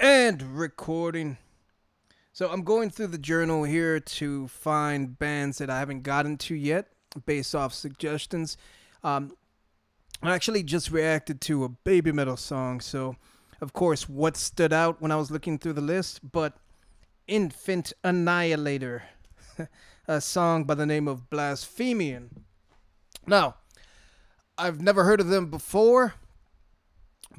And recording. So I'm going through the journal here to find bands that I haven't gotten to yet based off suggestions. I actually just reacted to a baby metal song. So, of course, what stood out when I was looking through the list? But Infant Annihilator, a song by the name of Blasphemian. Now, I've never heard of them before,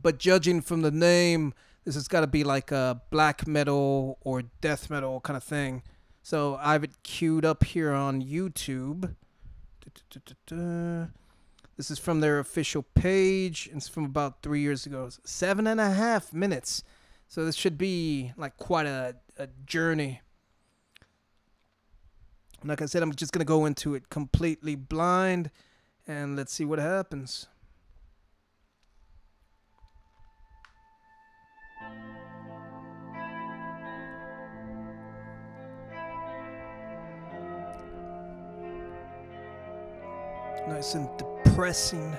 but judging from the name, this has got to be like a black metal or death metal kind of thing. So I have it queued up here on YouTube. This is from their official page. It's from about 3 years ago. It's 7.5 minutes. So this should be like quite a journey. Like I said, I'm just going to go into it completely blind. And let's see what happens. Nice and depressing.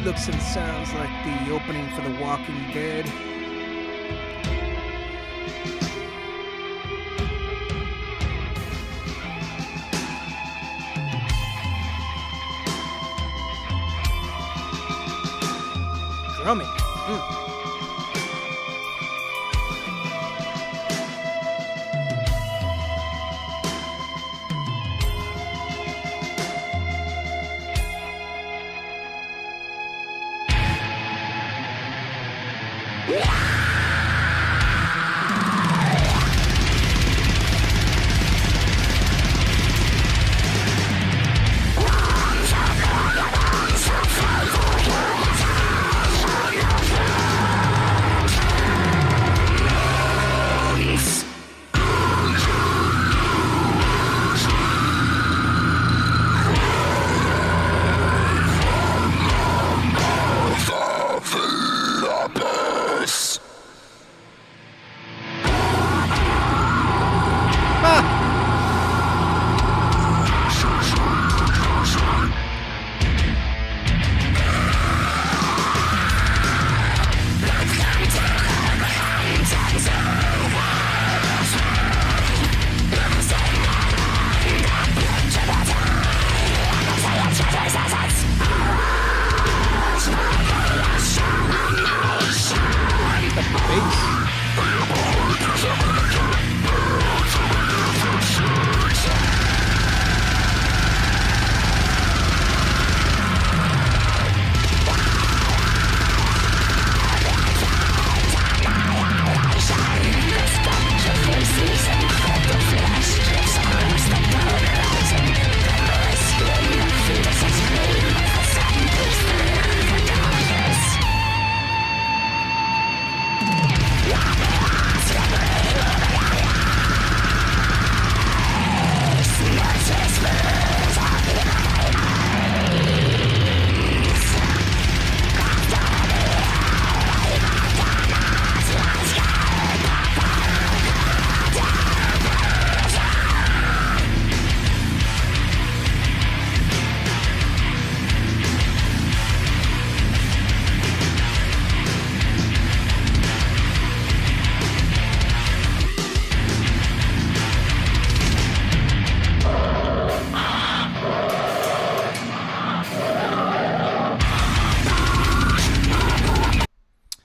Looks and sounds like the opening for The Walking Dead. Drumming.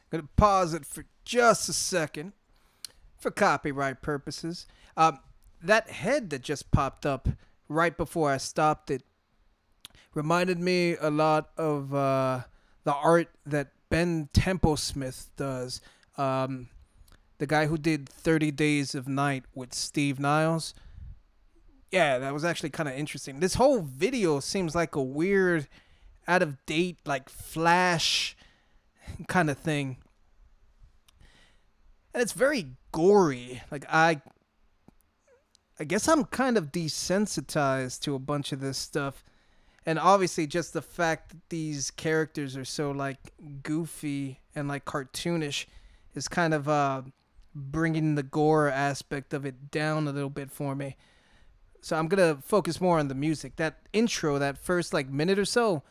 Gonna pause it for just a second for copyright purposes. That head that just popped up right before I stopped it reminded me a lot of the art that Ben Templesmith does. The guy who did 30 Days of Night with Steve Niles. Yeah, that was actually kind of interesting. This whole video seems like a weird, out of date, like Flash kind of thing. And it's very gory. Like, I guess I'm kind of desensitized to a bunch of this stuff. And obviously just the fact that these characters are so like goofy and like cartoonish is kind of bringing the gore aspect of it down a little bit for me. So I'm going to focus more on the music. That intro, that first like minute or so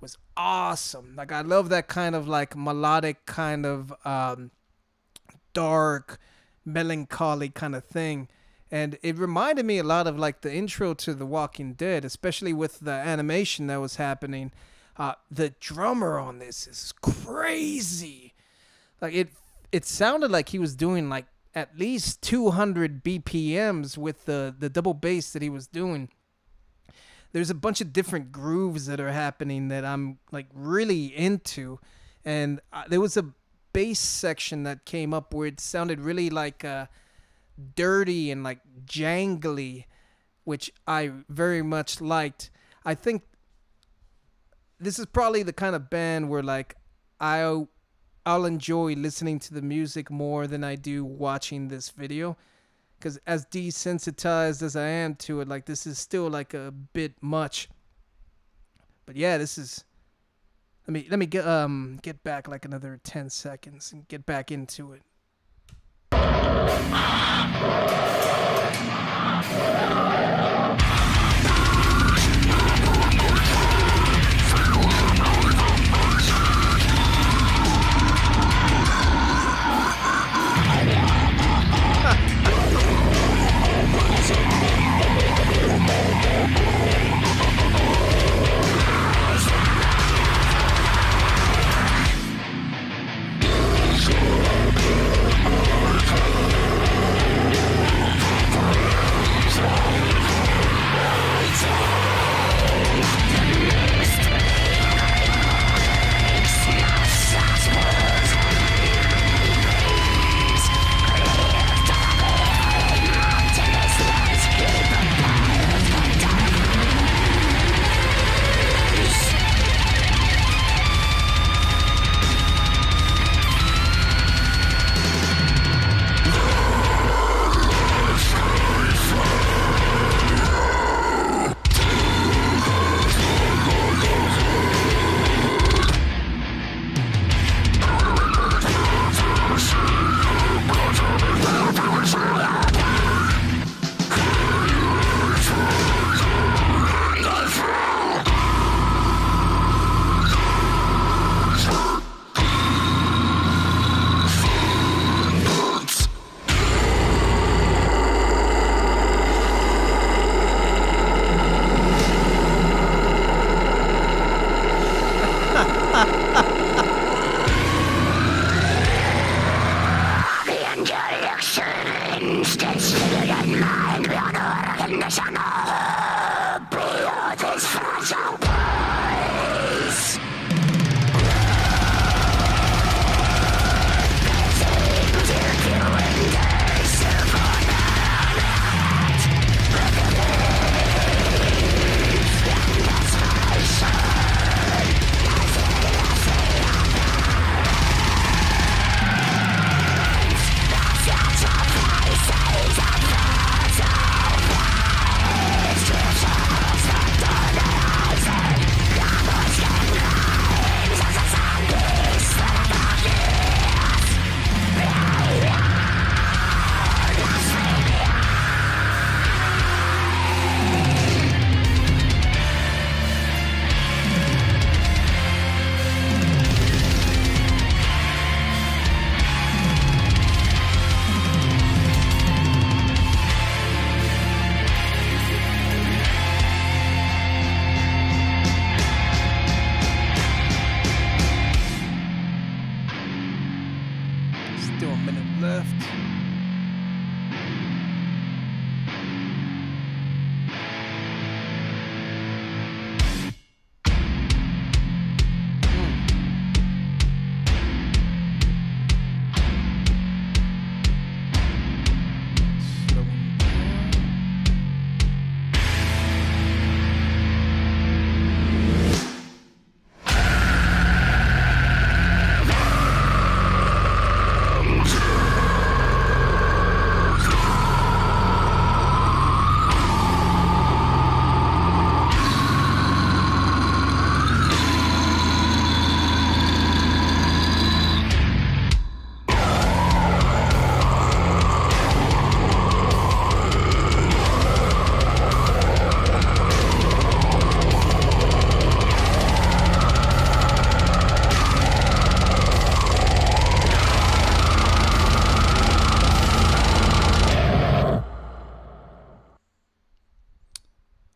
was awesome. Like I love that kind of like melodic kind of dark, melancholy kind of thing. And it reminded me a lot of like the intro to The Walking Dead, especially with the animation that was happening. The drummer on this is crazy. Like it sounded like he was doing like at least 200 BPMs with the double bass that he was doing. There's a bunch of different grooves that are happening that I'm like really into. And there was a bass section that came up where it sounded really like dirty and like jangly, which I very much liked. I think this is probably the kind of band where like I'll enjoy listening to the music more than I do watching this video, because as desensitized as I am to it, like this is still like a bit much. But yeah, this is let me get back like another 10 seconds and get back into it.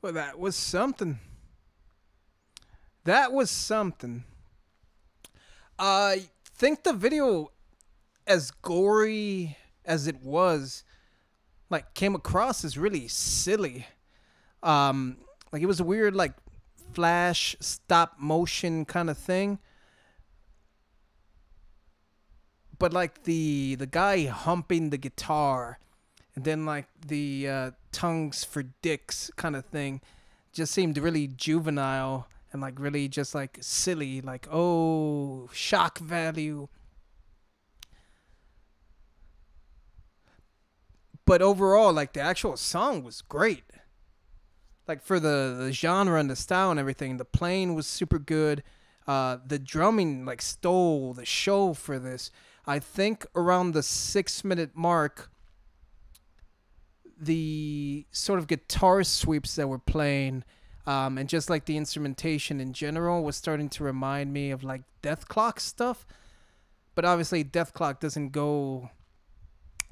Well, that was something. That was something. I think the video, as gory as it was, like came across as really silly. Like it was a weird like flash stop motion kind of thing. But like the guy humping the guitar, and then like the tongues for dicks kind of thing, just seemed really juvenile and like really just like silly. Like, oh, shock value. But overall, like the actual song was great. Like for the genre and the style and everything, the playing was super good. The drumming like stole the show for this. I think around the 6 minute mark, the sort of guitar sweeps that were playing, and just like the instrumentation in general was starting to remind me of like Death Clock stuff. But obviously, Death Clock doesn't go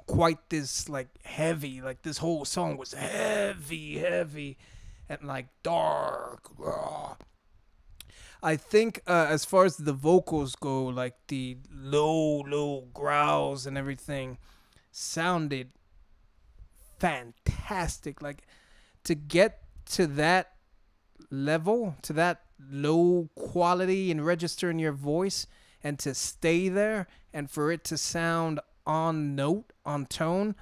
quite this like heavy. Like this whole song was heavy, and like dark. Raw. I think as far as the vocals go, like the low growls and everything sounded fantastic. Like to get to that level, to that low quality and register in your voice, and to stay there, and for it to sound on note, on tone,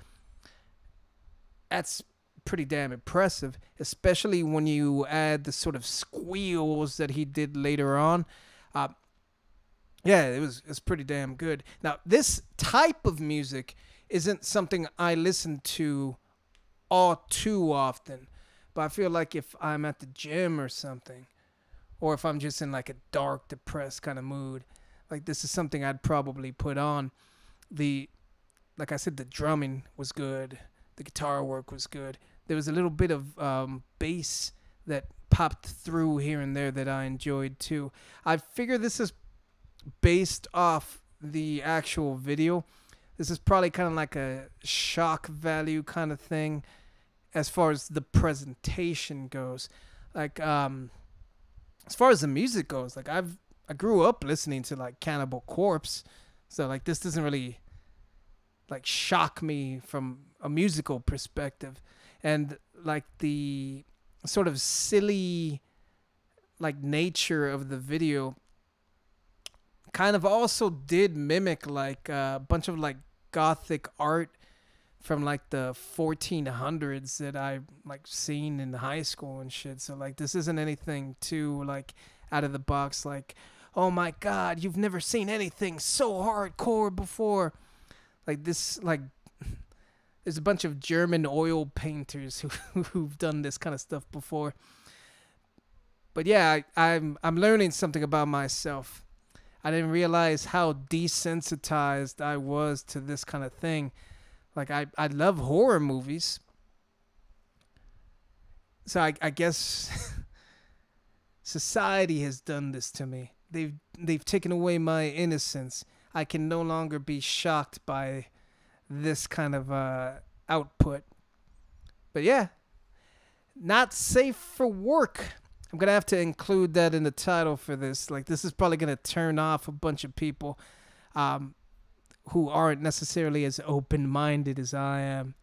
that's pretty damn impressive, especially when you add the sort of squeals that he did later on. Yeah, it's pretty damn good. Now, this type of music isn't something I listen to all too often, but I feel like if I'm at the gym or something, or if I'm just in like a dark, depressed kind of mood, like this is something I'd probably put on. Like I said, the drumming was good. The guitar work was good. There was a little bit of bass that popped through here and there that I enjoyed too. I figure this is based off the actual video. This is probably kind of like a shock value kind of thing as far as the presentation goes. Like as far as the music goes, like I grew up listening to like Cannibal Corpse, so like this doesn't really like shock me from a musical perspective. And like the sort of silly like nature of the video kind of also did mimic like a bunch of like gothic art from like the 1400s that I like seen in high school and shit. So like this isn't anything too like out of the box, like, oh my god, you've never seen anything so hardcore before. Like this, like there's a bunch of German oil painters who've done this kind of stuff before. But yeah, I'm learning something about myself. I didn't realize how desensitized I was to this kind of thing. Like I love horror movies. So I guess society has done this to me. They've taken away my innocence. I can no longer be shocked by this kind of output. But yeah, not safe for work. I'm going to have to include that in the title for this. Like, this is probably going to turn off a bunch of people who aren't necessarily as open-minded as I am.